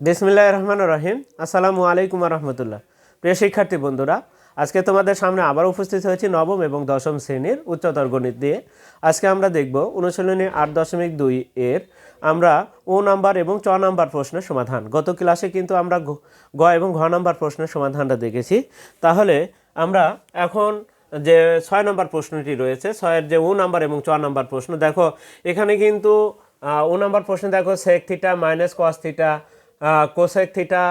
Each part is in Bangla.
বিসমিল্লাহির রহমানির রহিম। আসসালামু আলাইকুম রহমতুল্লাহ। প্রিয় শিক্ষার্থী বন্ধুরা, আজকে তোমাদের সামনে আবার উপস্থিত হয়েছি নবম এবং দশম শ্রেণীর উচ্চতর গণিত দিয়ে। আজকে আমরা দেখব অনুশীলনী 8.2 এর আমরা ও নাম্বার এবং চ নাম্বার প্রশ্নের সমাধান। গত ক্লাসে কিন্তু আমরা গ এবং ঘ নাম্বার প্রশ্নের সমাধানটা দেখেছি। তাহলে আমরা এখন যে 6 নম্বর প্রশ্নটি রয়েছে, 6-এর যে ও নাম্বার এবং চ নাম্বার প্রশ্ন, দেখো এখানে কিন্তু ও নাম্বার প্রশ্ন দেখো sec theta minus cos theta, cosec theta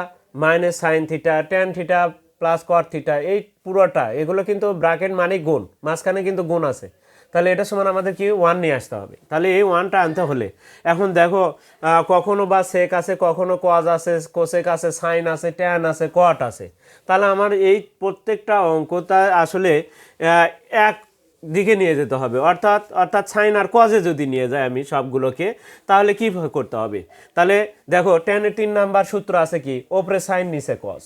minus sine theta, tan theta plus cot theta, এই পুরোটা এগুলো কিন্তু ব্র্যাকেট মানে গুণ, মাঝখানে কিন্তু গুণ আছে। তাহলে এটা সমান আমাদের কি 1 নিয়ে আসতে হবে। তাহলে এই 1টা আনতে হলে এখন দেখো কখনো বা সেক আছে, কখনো কজ আছে, কোসেক আছে, সাইন আছে, ট্যান আছে, কট আছে। তাহলে আমার এই প্রত্যেকটা অঙ্কটা আসলে এক দিকে নিয়ে যেতে হবে, অর্থাৎ সাইন আর কজে যদি নিয়ে যায় আমি সবগুলোকে, তাহলে কী করতে হবে? তাহলে দেখো টেনের 3 নাম্বার সূত্র আছে কি, ওপরে সাইন নিচে কজ।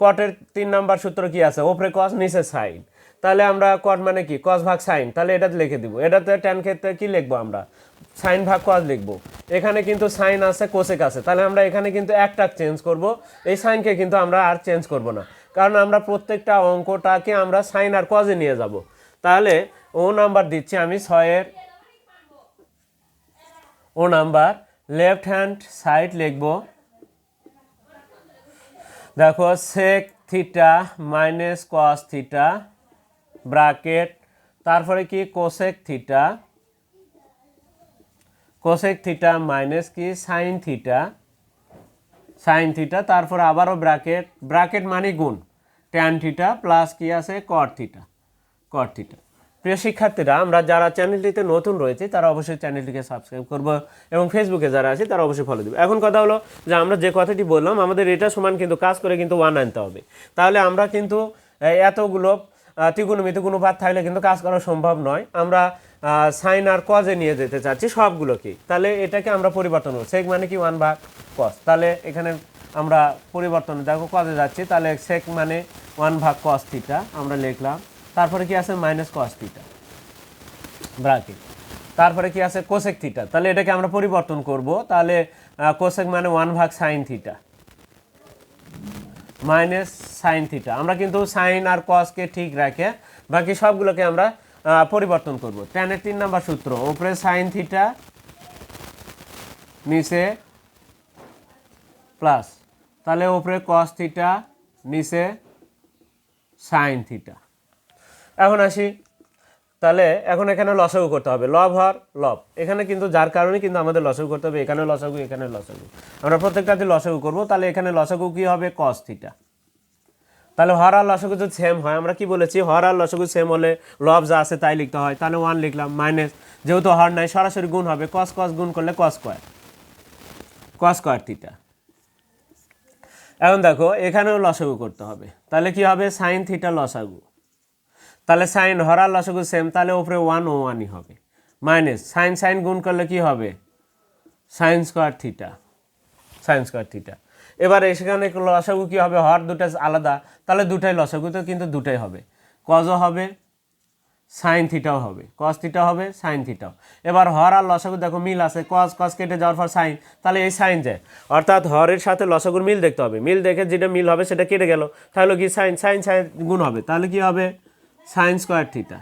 কটের 3 নাম্বার সূত্র কি আছে, ওপরে কজ নিচে সাইন। তাহলে আমরা কট মানে কি, কজ ভাগ সাইন, তাহলে এটা লিখে দিব। এটাতে ট্যান ক্ষেত্রে কি লিখবো আমরা, সাইন ভাগ কজ লিখবো। এখানে কিন্তু সাইন আছে, কোসেক আছে, তাহলে আমরা এখানে কিন্তু একটা চেঞ্জ করব, এই সাইনকে কিন্তু আমরা আর চেঞ্জ করব না, কারণ আমরা প্রত্যেকটা অঙ্কটাকে আমরা সাইন আর কজে নিয়ে যাব। তাহলে ও নাম্বার দিচ্ছি আমি 6-এর ও নাম্বার, লেফট হ্যান্ড সাইড লিখব। দেখো sec theta minus cos theta bracket, তারপরে কি কোসেক থিটা মাইনাস কি সাইন থিটা, তারপর আবারও ব্র্যাকেট মানে গুণ, ট্যান থিটা প্লাস কি আছে কট থিটা। প্রিয় শিক্ষার্থীরা, আমরা যারা চ্যানেলটিতে নতুন রয়েছে তারা অবশ্যই চ্যানেলটিকে সাবস্ক্রাইব করবো এবং ফেসবুকে যারা আছে তারা অবশ্যই ফলো দেবে। এখন কথা হলো যে আমরা যে কথাটি বললাম, আমাদের এটা সমান কিন্তু কাজ করে কিন্তু 1 আনতে হবে। তাহলে আমরা কিন্তু এতগুলো ত্রিগুণমিতি গুণপাত থাকলে কিন্তু কাজ করা সম্ভব নয়। আমরা সাইন আর কজে নিয়ে যেতে চাচ্ছি সবগুলোকে। তাহলে এটাকে আমরা পরিবর্তন করব, সেক মানে কি 1 ভাগ কস। তাহলে এখানে আমরা পরিবর্তন দেখো কজে যাচ্ছি, তাহলে সেক মানে 1 ভাগ কস থিটা আমরা লিখলাম। তারপরে কি আছে মাইনাস কস থিটা ব্র্যাকেট, তারপরে কি আছে কোসেক থিটা, তাহলে এটাকে আমরা পরিবর্তন করব। তাহলে কোসেক মানে 1 ভাগ sine theta minus sine theta. আমরা কিন্তু সাইন আর কসকে ঠিক রাখে বাকি সবগুলোকে আমরা পরিবর্তন করব। ট্যানের 3 নাম্বার সূত্র, উপরে সাইন থিটা নিচে প্লাস, তাহলে উপরে কস থিটা নিচে সাইন থিটা। এখন আসি, তাহলে এখন এখানে লসাগু করতে হবে, লব হর লব, এখানে কিন্তু যার কারণে কিন্তু আমাদের লসাগু করতে হবে, এখানে লসাগু এখানে লসাগু, আমরা প্রত্যেকটাতে লসাগু করব। তাহলে এখানে লসাগু কি হবে, কস থিটা। তাহলে হর আর লসাগু যদি সেম হয়, আমরা কি বলেছি, হর আর লসাগু সেম হলে লব যা আছে তাই লিখতে হয়। তাহলে 1 লিখলাম, মাইনাস যেহেতু হর নাই সরাসরি গুণ হবে, কস গুণ করলে কস স্কয়ার থিটা। এখন দেখো এখানেও লসাগু করতে হবে, তাহলে কি হবে, সাইন থিটা লসাগু। তাহলে সাইন হরার লসাগু সেম, তাহলে উপরে 1 ও 1ই হবে, মাইনাস সাইন গুণ করলে কি হবে, সাইন স্কয়ার থিটা। এবারে সেখানে লসাগু কি হবে, হর দুটো আলাদা, তাহলে দুটাই লসাগু, তো কিন্তু দুটাই হবে, কজও হবে সাইন থিটাও হবে, কস থিটা হবে সাইন থিটাও। এবার হর আর লসাগু দেখো মিল আছে, কস কেটে যাওয়ার পর সাইন, তাহলে এই সাইন যায়, অর্থাৎ হরের সাথে লসাগুর মিল দেখতে হবে, মিল দেখে যেটা মিল হবে সেটা কেটে গেল, তাহলে কি সাইন গুণ হবে, তাহলে কি হবে সাইন স্কয়ার থিটা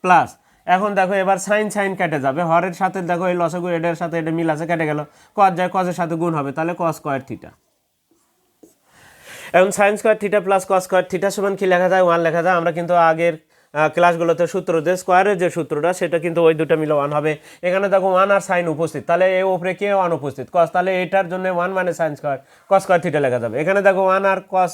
প্লাস। এখন দেখো এবার সাইন কেটে যাবে, হরের সাথে দেখো এই লসাগু এটার সাথে এটা মিল আছে, কেটে গেল, কস যায়, কসের সাথে গুণ হবে, তাহলে কস স্কয়ার থিটা। এখন sine square theta plus cos square theta সমান কি লেখা যায়, 1 লেখা যায়। আমরা কিন্তু আগের ক্লাসগুলোতে সূত্র যে স্কোয়ারের যে সূত্রটা সেটা কিন্তু ওই দুটো মিলে 1 হবে। এখানে দেখো 1 আর সাইন উপস্থিত, তাহলে এই উপরে কে অনুপস্থিত, কস, তাহলে এটার জন্য 1 মানে সাইন স্কয়ার কস স্কয়ার থিটা লেখা যাবে। এখানে দেখো 1 আর কস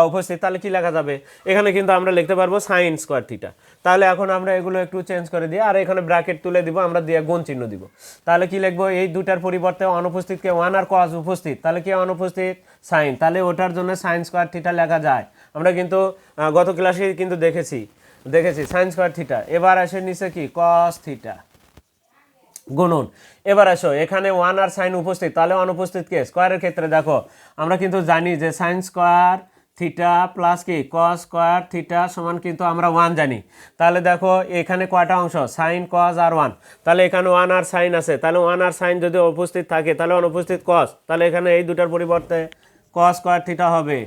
উপস্থিত, তাহলে কি লেখা যাবে, এখানে কিন্তু আমরা লিখতে পারবো সাইন স্কয়ার থিটা। তাহলে এখন আমরা এগুলো একটু চেঞ্জ করে দিই, আর এখানে ব্র্যাকেট তুলে দিব, আমরা দিয়ে গুণ চিহ্ন দিব। তাহলে কি লিখবো, এই দুটার পরিবর্তে অনুপস্থিতকে 1 আর কস উপস্থিত, তাহলে কি অনুপস্থিত সাইন, তাহলে ওটার জন্য সাইন স্কয়ার থিটা লেখা যায়। আমরা কিন্তু গত ক্লাসে কিন্তু দেখেছি সাইন স্কয়ার থিটা। এবার আসে নিচে কি কস থিটা গুণন। এবার আসো এখানে 1 আর সাইন উপস্থিত, তাহলে অনুপস্থিত কে, স্কয়ারের ক্ষেত্রে দেখো আমরা কিন্তু জানি যে সাইন স্কয়ার থিটা প্লাস কি কস স্কোয়ার থিটা সমান কিন্তু আমরা 1 জানি। তাহলে দেখো এখানে কয়টা অংশ, সাইন কস আর 1, তাহলে এখানে 1 আর সাইন আছে, তাহলে 1 আর সাইন যদি উপস্থিত থাকে তাহলে অনুপস্থিত কস, তাহলে এখানে এই দুটার পরিবর্তে কস স্কোয়ার থিটা হবে।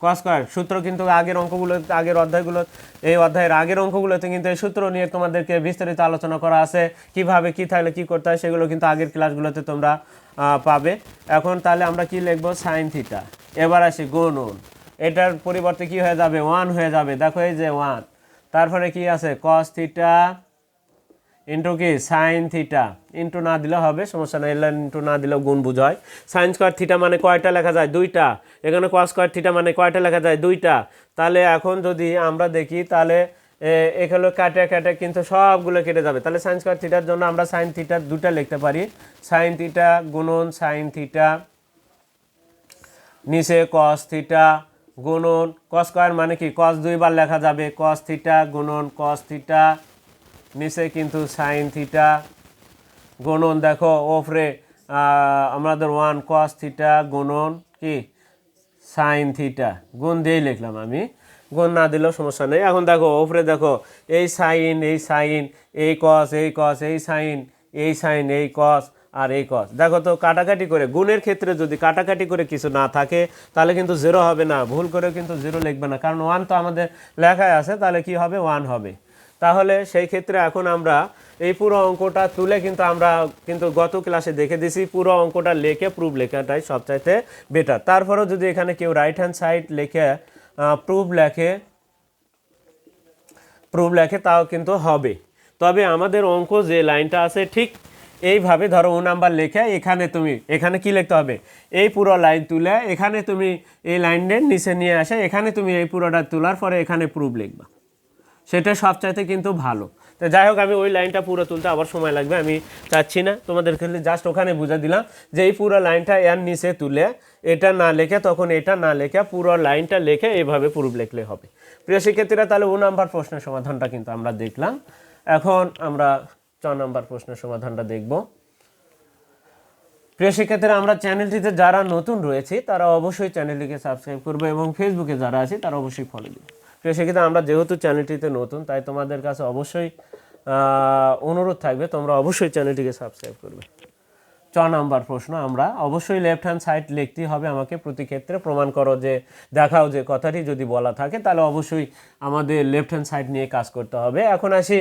কস স্কোয়ার সূত্র কিন্তু আগের অঙ্কগুলো, আগের অধ্যায়গুলো, এই অধ্যায়ের আগের অঙ্কগুলোতে কিন্তু এই সূত্র নিয়ে তোমাদেরকে বিস্তারিত আলোচনা করা আছে, কিভাবে কি থাকলে কি করতে হয় সেগুলো কিন্তু আগের ক্লাসগুলোতে তোমরা পাবে। এখন তাহলে আমরা কি লিখবো, সাইন থিটা। এবার আসি গুণন, এটার পরিবর্তে কি হয়ে যাবে, 1 হয়ে যাবে। দেখো এই যে 1, তারপরে কি আছে কস থিটা ইন্টু কি সাইন থিটা, ইন্টু না দিলে হবে সমস্যা নেই, ইন্টু না দিলেও গুণ বুঝায়। সাইন স্কোয়ার থিটা মানে কয়টা লেখা যায়, 2টা। এখানে কস স্কোয়ার থিটা মানে কয়টা লেখা যায়, 2টা। তাহলে এখন যদি আমরা দেখি তাহলে এগুলো কাটে কাটে কিন্তু সবগুলো কেটে যাবে। তাহলে সাইন স্কোয়ার থিটার জন্য আমরা সাইন থিটার 2টা লিখতে পারি, সাইন থিটা গুণন সাইন থিটা, নিচে কস থিটা গুণন কস স্কোয়ার মানে কি কস 2 বার লেখা যাবে, কস থিটা গুণন কস থিটা, নিচে কিন্তু সাইন থিটা গুণন দেখো ওপরে আমাদের 1 কস থিটা গুণন কি সাইন থিটা, গুণ দিয়েই লিখলাম আমি, গুণ না দিলেও সমস্যা নেই। এখন দেখো ওপরে দেখো এই সাইন এই সাইন, এই কস এই কস, এই সাইন এই সাইন, এই কস আর এই কস। দেখো তো কাটাকাটি করে, গুণের ক্ষেত্রে যদি কাটাকাটি করে কিছু না থাকে তাহলে কিন্তু 0 হবে না, ভুল করে কিন্তু 0 লিখবে না, কারণ 1 তো আমাদের লেখায় আছে, তাহলে কি হবে 1 হবে। তাহলে সেই ক্ষেত্রে এখন আমরা এই পুরো অঙ্কটা তুলে কিন্তু আমরা কিন্তু গত ক্লাসে দেখে দিছি, পুরো অঙ্কটা লেখে প্রুফ লেখাটাই সবচাইতে বেটার। তারপরেও যদি এখানে কেউ রাইট হ্যান্ড সাইড লেখে প্রুফ লেখে তাও কিন্তু হবে। তবে আমাদের অঙ্ক যে লাইনটা আছে ঠিক এইভাবে ধরো ও নাম্বার লেখে এখানে কি লিখতে হবে, এই পুরো লাইন তুলে এখানে তুমি এই লাইনের নিচে নিয়ে আসে, এখানে তুমি এই পুরোটা তোলার পরে এখানে প্রুফ লিখবা, সেটা সবচাইতে কিন্তু ভালো। তো যাই হোক, আমি ওই লাইনটা পুরো তুলতে আবার সময় লাগবে, আমি চাচ্ছি না, তোমাদের ক্ষেত্রে জাস্ট ওখানে বুঝে দিলাম যে এই পুরো লাইনটা এর নিচে তুলে এটা না লেখে, তখন এটা না লেখে পুরো লাইনটা লেখে এইভাবে প্রুফ লিখলে হবে। প্রিয় শিক্ষার্থীরা, তাহলে 2 নাম্বার প্রশ্নের সমাধানটা কিন্তু আমরা দেখলাম। এখন আমরা 4 নাম্বার প্রশ্নের সমাধানটা দেখব। প্রিয় শিক্ষার্থীরা, আমরা চ্যানেলটিতে যারা নতুন রয়েছে তারা অবশ্যই চ্যানেলটিকে সাবস্ক্রাইব করবে এবং ফেসবুকে যারা আছে তারা অবশ্যই ফলো দিবে। প্রিয় শিক্ষার্থীরা, আমরা যেহেতু চ্যানেলটিতে নতুন তাই তোমাদের কাছে অবশ্যই অনুরোধ থাকবে তোমরা অবশ্যই চ্যানেলটিকে সাবস্ক্রাইব করবে। 4 নাম্বার প্রশ্ন, আমরা অবশ্যই লেফট হ্যান্ড সাইড লিখতেই হবে আমাকে, প্রতি ক্ষেত্রে প্রমাণ করো যে দেখাও যে কথাটি যদি বলা থাকে তাহলে অবশ্যই আমাদের লেফট হ্যান্ড সাইড নিয়ে কাজ করতে হবে। এখন আসি,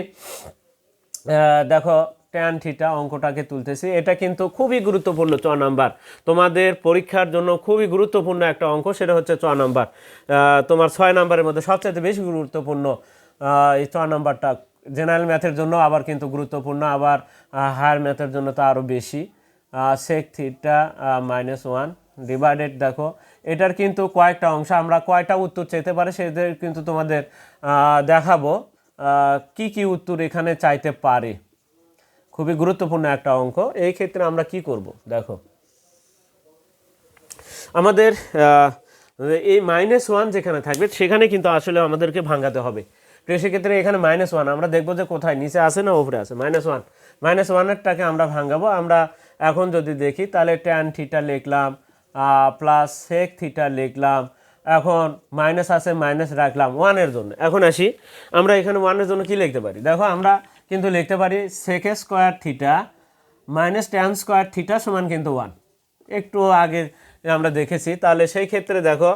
দেখো ট্যান থিটা অঙ্কটাকে তুলতেছি, এটা কিন্তু খুবই গুরুত্বপূর্ণ 4 নাম্বার, তোমাদের পরীক্ষার জন্য খুবই গুরুত্বপূর্ণ একটা অঙ্ক, সেটা হচ্ছে 4 নাম্বার। তোমার 6 নাম্বারের মধ্যে সবচেয়ে বেশি গুরুত্বপূর্ণ এই 4 নাম্বারটা, জেনারেল ম্যাথের জন্য আবার কিন্তু গুরুত্বপূর্ণ, আবার হায়ার ম্যাথের জন্য তো আরও বেশি। সেক থিটা -1 ডিভাইডেড, দেখো এটার কিন্তু কয়েকটা অংশ, আমরা কয়টা উত্তর চাইতে পারে সেদের কিন্তু তোমাদের দেখাবো কি কি উত্তর এখানে চাইতে পারে। খুবই গুরুত্বপূর্ণ একটা অঙ্ক। এই ক্ষেত্রে আমরা কি করব, দেখো আমাদের এই -1 যেখানে থাকবে সেখানে কিন্তু আসলে আমাদেরকে ভাঙাতে হবে। তো সেক্ষেত্রে এখানে -1 আমরা দেখবো যে কোথায়, নিচে আছে না উপরে আছে, -1এরটাকে আমরা ভাঙাবো। আমরা এখন যদি দেখি তাহলে ট্যান থিটা লিখলাম প্লাস সেক থিটা লিখলাম, এখন মাইনাস আছে মাইনাস রাখলাম 1 এর জন্য। এখন আসি আমরা এখানে 1 এর জন্য কি লিখতে পারি, দেখো আমরা কিন্তু লিখতে পারি sec square theta minus tan square theta সমান কিন্তু 1, একটু আগে আমরা দেখেছি। তাহলে সেই ক্ষেত্রে দেখো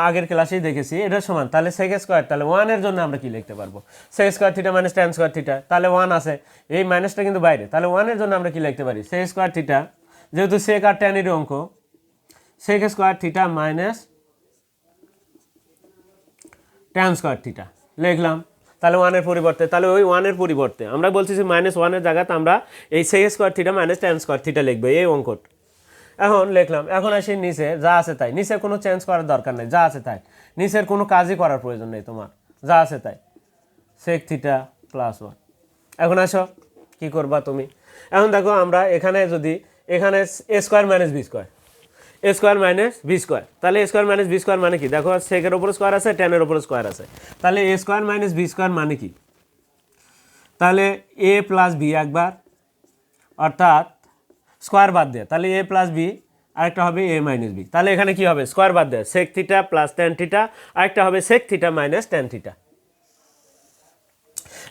আগের ক্লাসেই দেখেছি এটা সমান, তাহলে সেক স্কোয়ার, তাহলে 1 এর জন্য আমরা কি লিখতে পারবো, sec square theta minus tan square theta, তাহলে 1 আছে, এই মাইনাসটা কিন্তু বাইরে, তাহলে 1 এর জন্য আমরা কি লিখতে পারি, সেক স্কোয়ার থিটা, যেহেতু সেক আর ট্যানের অঙ্ক, sec square theta minus tan square theta লিখলাম। তাহলে 1 এর পরিবর্তে, তাহলে ওই 1 এর পরিবর্তে আমরা বলছি যে -1 এর জায়গাতে আমরা এই sec square theta minus tan square theta লিখবো, এই অঙ্কটা এখন লিখলাম। এখন আসি নিচে যা আছে তাই, নিচে কোনো চেঞ্জ করার দরকার নেই, যা আছে তাই, নিচের কোনো কাজই করার প্রয়োজন নেই তোমার, যা আছে তাই সেক থিটা +1। এখন আসো কি করবা তুমি, এখন দেখো আমরা এখানে যদি এখানে a square minus B square, a square minus B square, তাহলে a square minus B square মানে কি, দেখো সেকের ওপর স্কোয়ার আছে ট্যানের ওপর স্কোয়ার আছে, তাহলে a square minus B square মানে কি, তাহলে a + b একবার, অর্থাৎ স্কোয়ার বাদ দেয়, তাহলে a + b আরেকটা হবে এ মাইনাস বি। তাহলে এখানে কি হবে, স্কোয়ার বাদ দেয় sec theta plus tan theta, আরেকটা হবে sec theta minus tan theta.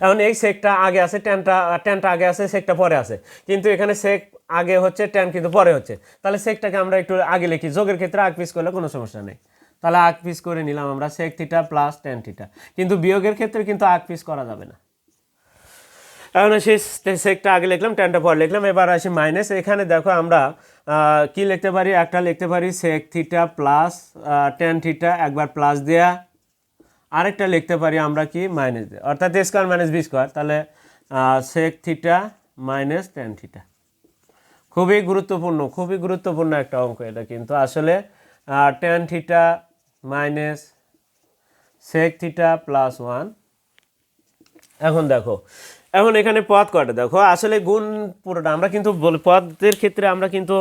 এখন এই সেকটা আগে আছে, ট্যানটা আগে আছে, সেকটা পরে আছে, কিন্তু এখানে সেক আগে হচ্ছে, ট্যান কিন্তু পরে হচ্ছে। তাহলে সেকটাকে আমরা একটু আগে লিখি, যোগের ক্ষেত্রে আগ পিস করলে কোনো সমস্যা নেই। তাহলে আগ পিস করে নিলাম আমরা sec theta plus tan theta, কিন্তু বিয়োগের ক্ষেত্রে কিন্তু আগ পিস করা যাবে না। এখন সেই সেকটা আগে লিখলাম, ট্যানটা পরে লিখলাম। এবার আসি মাইনাস। এখানে দেখো আমরা কি লিখতে পারি, একটা লিখতে পারি sec theta plus tan theta, একবার প্লাস দেয়া, আরেকটা লিখতে পারি আমরা কি মাইনাস দেয়া, অর্থাৎ A square minus B square. তাহলে sec theta minus tan theta. খুবই গুরুত্বপূর্ণ একটা অঙ্ক এটা কিন্তু আসলে। Tan theta minus sec theta plus 1। এখন দেখো, এখন এখানে পদ কয়টা দেখো, আসলে গুণ পুরোটা আমরা কিন্তু পদের ক্ষেত্রে আমরা কিন্তু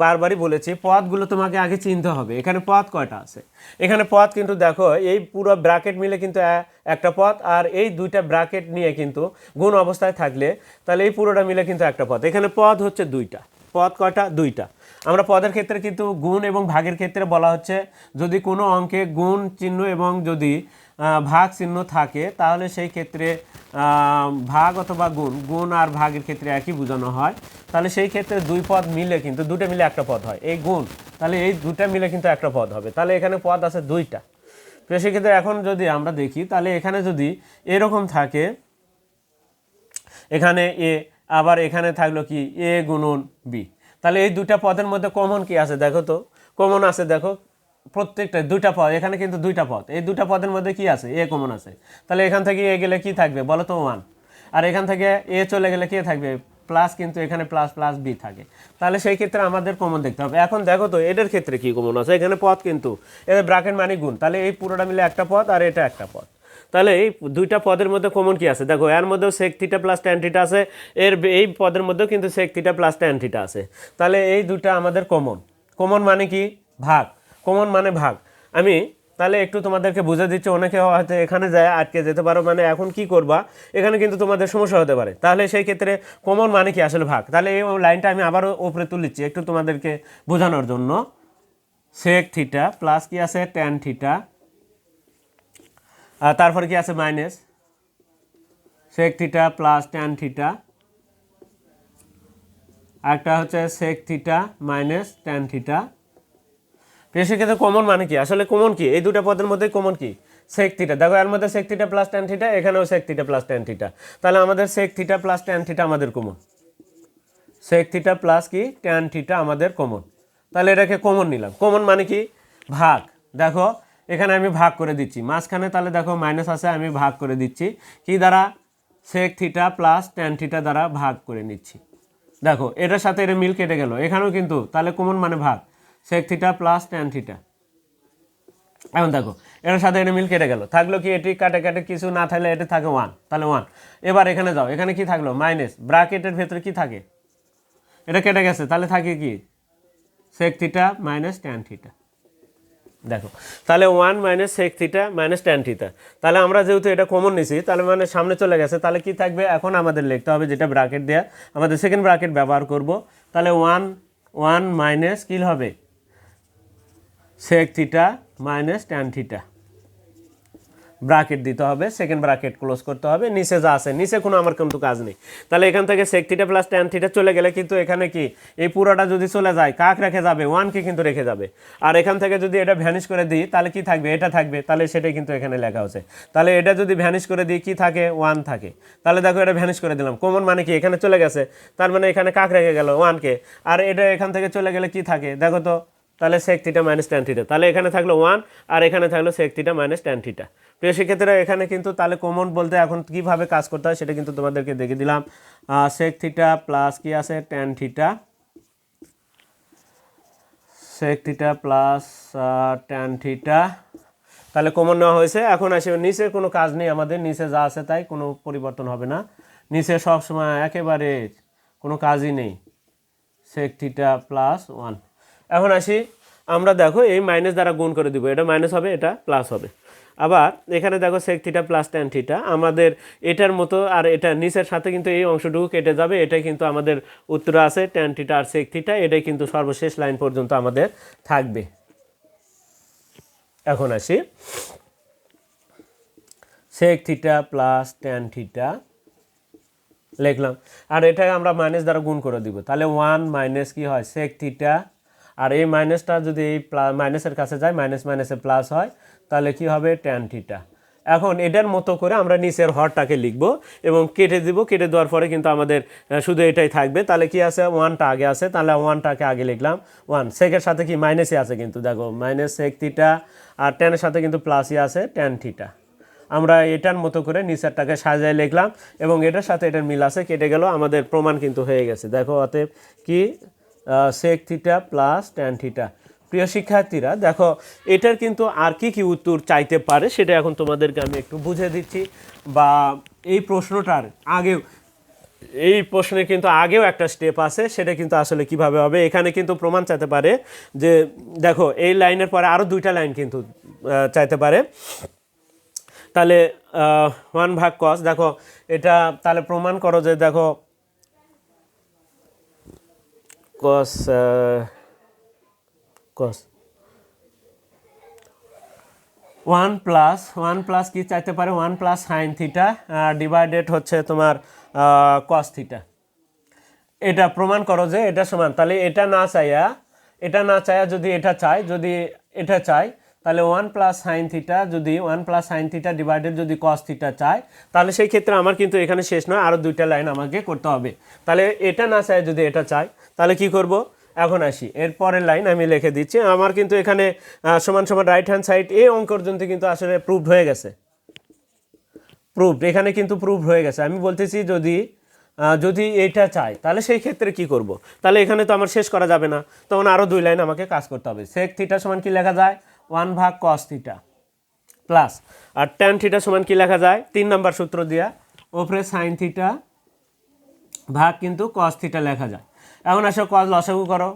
বারবারই বলেছি পদগুলো তোমাকে আগে চিনতে হবে। এখানে পদ কয়টা আছে, এখানে পদ কিন্তু দেখো এই পুরো ব্র্যাকেট মিলে কিন্তু একটা পদ, আর এই দুইটা ব্র্যাকেট নিয়ে কিন্তু গুণ অবস্থায় থাকলে তাহলে এই পুরোটা মিলে কিন্তু একটা পদ। এখানে পদ হচ্ছে দুইটা। পদ কয়টা, দুইটা। আমরা পদের ক্ষেত্রে কিন্তু গুণ এবং ভাগের ক্ষেত্রে বলা হচ্ছে যদি কোনো অঙ্কে গুণ চিহ্ন এবং যদি ভাগ চিহ্ন থাকে তাহলে সেই ক্ষেত্রে ভাগ অথবা গুণ আর ভাগের ক্ষেত্রে একই বোঝানো হয়। তাহলে সেই ক্ষেত্রে দুই পদ মিলে কিন্তু দুটো মিলে একটা পদ হয়, এই গুণ। তাহলে এই দুটা মিলে কিন্তু একটা পদ হবে। তাহলে এখানে পদ আছে দুইটা। তো সেক্ষেত্রে এখন যদি আমরা দেখি, তাহলে এখানে যদি এরকম থাকে, এখানে এ, আবার এখানে থাকলো কি এ গুণন বি, তাহলে এই দুটা পদের মধ্যে কমন কি আছে দেখো তো, কমন আছে দেখো প্রত্যেকটা দুইটা পদ, এখানে কিন্তু দুইটা পদ, এই দুটা পদের মধ্যে কি আছে, এ কমন আছে। তাহলে এখান থেকে এ গেলে কি থাকবে বলো তো 1, আর এখান থেকে এ চলে গেলে কি থাকবে প্লাস, কিন্তু এখানে প্লাস প্লাস বি থাকে। তাহলে সেই ক্ষেত্রে আমাদের কমন দেখতে হবে। এখন দেখো তো এদের ক্ষেত্রে কি কমন আছে, এখানে পদ কিন্তু এদের ব্র্যাকেট মানে গুণ, তাহলে এই পুরোটা মিলে একটা পদ আর এটা একটা পদ। তাহলে এই দুইটা পদের মধ্যে কমন কি আছে দেখো, এর মধ্যেও sec theta plus tan theta আছে, এই পদের মধ্যেও কিন্তু sec theta plus tan theta আছে। তাহলে এই দুইটা আমাদের কমন। কমন মানে কি, ভাগ। কমন মানে ভাগ। আমি তাহলে একটু তোমাদেরকে বুঝে দিচ্ছি, অনেকে হয়তো এখানে যায় আটকে যেতে পারো, মানে এখন কি করবা, এখানে কিন্তু তোমাদের সমস্যা হতে পারে। তাহলে সেই ক্ষেত্রে কমন মানে কি আসলে ভাগ। তাহলে এই লাইনটা আমি আবারও উপরে তুলিচ্ছি একটু তোমাদেরকে বোঝানোর জন্য। সেক থিটা প্লাস কি আছে ট্যান থিটা, আর তারপরে কি আছে minus sec theta plus tan theta, একটা হচ্ছে sec theta minus tan theta. সেক্ষেত্রে কমন মানে কি, আসলে কমন কি, এই দুটো পদের মধ্যে কমন কি সেক থিটা। দেখো এর মধ্যে sec theta plus tan theta, এখানেও sec theta plus tan theta. তাহলে আমাদের sec theta plus tan theta আমাদের কমন, সেক থিটা প্লাস কি ট্যান থিটা আমাদের কমন। তাহলে এটাকে কমন নিলাম। কমন মানে কি, ভাগ। দেখো এখানে আমি ভাগ করে দিচ্ছি মাঝখানে, তাহলে দেখো মাইনাস আছে, আমি ভাগ করে দিচ্ছি কি দ্বারা, sec theta plus tan theta দ্বারা ভাগ করে নিচ্ছি। দেখো এটার সাথে এটা মিল কেটে গেল, এখানেও কিন্তু তাহলে কমন মানে ভাগ, sec theta plus tan theta. এখন দেখো এটার সাথে এটা মিল কেটে গেল, থাকলো কি এটি কাটে কাটে কিছু না থাকলে এটা থাকে 1, তাহলে 1। এবার এখানে যাও, এখানে কি থাকলো মাইনাস, ব্র্যাকেটের ভেতরে কি থাকে, এটা কেটে গেছে, তাহলে থাকে কি sec theta minus tan theta. দেখো তাহলে 1 minus sec theta minus tan theta. তাহলে আমরা যেহেতু এটা কমন নিছি, তাহলে মানে সামনে চলে গেছে, তাহলে কি থাকবে, এখন আমাদের লিখতে হবে যেটা ব্র্যাকেট দেয়া, আমাদের সেকেন্ড ব্র্যাকেট ব্যবহার করব। তাহলে 1 মাইনাস কি হবে sec theta minus tan theta, bracket দিতে হবে, সেকেন্ড ব্র্যাকেট ক্লোজ করতে হবে, নিচে যা আছে, নিচে কোনো আমার কিন্তু কাজ নেই। তাহলে এখান থেকে sec theta plus tan theta চলে গেলে কিন্তু এখানে কি এই পুরোটা যদি চলে যায় কাক রেখে যাবে, 1কে কিন্তু রেখে যাবে। আর এখান থেকে যদি এটা ভ্যানিশ করে দিই তাহলে কি থাকবে, এটা থাকবে, তাহলে সেটাই কিন্তু এখানে লেখা হচ্ছে। তাহলে এটা যদি ভ্যানিশ করে দিই কি থাকে, 1 থাকে। তাহলে দেখো এটা ভ্যানিশ করে দিলাম, কমন মানে কি এখানে চলে গেছে, তার মানে এখানে কাক রেখে গেল 1কে, আর এটা এখান থেকে চলে গেলে কি থাকে দেখো তো, তাহলে sec theta minus tan theta. তাহলে এখানে থাকলো 1 আর এখানে থাকলো sec theta minus tan theta. তো সেক্ষেত্রে এখানে কিন্তু তাহলে কমন বলতে এখন কীভাবে কাজ করতে হয় সেটা কিন্তু তোমাদেরকে দেখে দিলাম। সেক থিটা প্লাস কি আছে tan theta, sec theta plus tan theta, তাহলে কমন নেওয়া হয়েছে। এখন আসে নিচে কোনো কাজ নেই আমাদের, নিচে যা আছে তাই, কোনো পরিবর্তন হবে না, নিচে সবসময় একেবারে কোনো কাজই নেই, সেক থিটা প্লাস 1। এখন আসি আমরা, দেখো এই মাইনাস দ্বারা গুণ করে দিব, এটা মাইনাস হবে এটা প্লাস হবে। আবার এখানে দেখো sec theta plus tan theta, আমাদের এটার মতো আর এটা নিচের সাথে কিন্তু এই অংশটুকু কেটে যাবে, এটাই কিন্তু আমাদের উত্তর আছে ট্যান থিটা আর সেক থিটা, এটাই কিন্তু সর্বশেষ লাইন পর্যন্ত আমাদের থাকবে। এখন আসি sec theta plus tan theta লিখলাম, আর এটাকে আমরা মাইনাস দ্বারা গুণ করে দিব, তাহলে 1 মাইনাস কি হয় সেক থিটা, আর এই মাইনাসটা যদি এই মাইনাসের কাছে যায় মাইনাস মাইনাসে প্লাস হয়, তাহলে কি হবে ট্যান থিটা। এখন এটার মতো করে আমরা নিচের হরটাকে লিখব এবং কেটে দিব, কেটে দেওয়ার পরে কিন্তু আমাদের শুধু এটাই থাকবে। তাহলে কি আছে 1টা আগে আছে, তাহলে 1টাকে আগে লিখলাম 1, সেকের সাথে কি মাইনাসই আছে কিন্তু দেখো মাইনাস সেক থিটা, আর ট্যানের সাথে কিন্তু প্লাসই আছে ট্যান থিটা। আমরা এটার মতো করে নিচেরটাকে সাজায় লিখলাম এবং এটার সাথে এটার মিল আছে, কেটে গেল, আমাদের প্রমাণ কিন্তু হয়ে গেছে। দেখো অতএব কি sec theta plus tan theta. প্রিয় শিক্ষার্থীরা দেখো এটার কিন্তু আর কি কি উত্তর চাইতে পারে সেটা এখন তোমাদেরকে আমি একটু বুঝিয়ে দিচ্ছি, বা এই প্রশ্নটার আগেও, এই প্রশ্নে কিন্তু আগেও একটা স্টেপ আছে, সেটা কিন্তু আসলে কিভাবে হবে। এখানে কিন্তু প্রমাণ চাইতে পারে যে দেখো এই লাইনের পরে আরও 2টা লাইন কিন্তু চাইতে পারে, তাহলে 1 ভাগ কস, দেখো এটা তাহলে প্রমাণ করো যে দেখো কস কস 1 প্লাস কি চাইতে পারে 1 প্লাস সাইন থিটা ডিভাইডেড হচ্ছে তোমার কস থিটা। এটা প্রমাণ করো যে এটা সমান, তাহলে এটা না চাইয়া যদি এটা চাই, যদি এটা চাই তাহলে 1 প্লাস সাইন থিটা, যদি 1 প্লাস সাইন থিটা ডিভাইডেড যদি কস থিটা চাই, তাহলে সেই ক্ষেত্রে আমার কিন্তু এখানে শেষ নয়, আরও 2টা লাইন আমাকে করতে হবে। তাহলে এটা না চাই যদি এটা চাই, তাহলে কি করব, এখন আসি এর পরের লাইন আমি লিখে দিচ্ছি। আমার কিন্তু এখানে সমান সমান রাইট হ্যান্ড সাইড এই অঙ্ক পর্যন্ত কিন্তু আসলে প্রুভড হয়ে গেছে, এখানে কিন্তু প্রুভড হয়ে গেছে। আমি বলতেছি যদি এটা চাই তাহলে সেই ক্ষেত্রে কি করব, তাহলে এখানে তো আমার শেষ করা যাবে না, তখন আরও 2 লাইন আমাকে কাজ করতে হবে। সেক থিটা সমান কি লেখা যায় 1 ভাগ কস থিটা প্লাস, আর ট্যান থিটা সমান কি লেখা যায় 3 নম্বর সূত্র দিয়া ওপরে সাইন থিটা ভাগ কিন্তু কস থিটা লেখা যায়। এখন আসো কস লসাগু করো,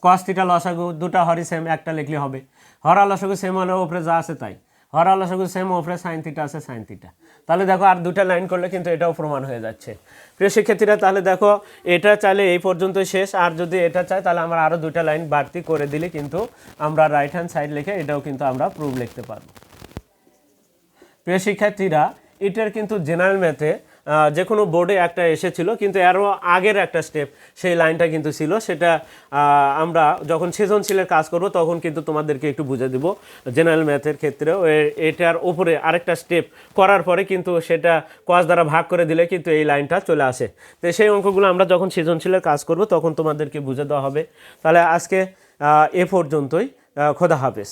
কস থিটা লসাগু, 2টা হরই সেম, একটা লিখলে হবে। হরা লসাগু সেম হলে ওপরে যা আছে তাই, হরা লসাগু সেম, ওপরে সাইন থিটা আছে সাইন থিটা। তাহলে দেখো আর 2টা লাইন করলে কিন্তু এটাও প্রমাণ হয়ে যাচ্ছে। প্রিয় শিক্ষার্থীরা তাহলে দেখো এটা চাইলে এই পর্যন্তই শেষ, আর যদি এটা চাই তাহলে আমরা আরও 2টা লাইন বাড়তি করে দিলে কিন্তু আমরা রাইট হ্যান্ড সাইড লিখে এটাও কিন্তু আমরা প্রুফ লিখতে পারবো। প্রিয় শিক্ষার্থীরা এটার কিন্তু জেনারেল ম্যাথে যে কোনো বোর্ডে একটা এসেছিল, কিন্তু আরও আগের একটা স্টেপ সেই লাইনটা কিন্তু ছিল, সেটা আমরা যখন সৃজনশীলের কাজ করব তখন কিন্তু তোমাদেরকে একটু বুঝে দেব। জেনারেল ম্যাথের ক্ষেত্রেও এটার উপরে আরেকটা স্টেপ করার পরে কিন্তু সেটা কস দ্বারা ভাগ করে দিলে কিন্তু এই লাইনটা চলে আসে। তো সেই অঙ্কগুলো আমরা যখন সৃজনশীলের কাজ করব তখন তোমাদেরকে বুঝে দেওয়া হবে। তাহলে আজকে এ পর্যন্তই, খোদা হাফেজ।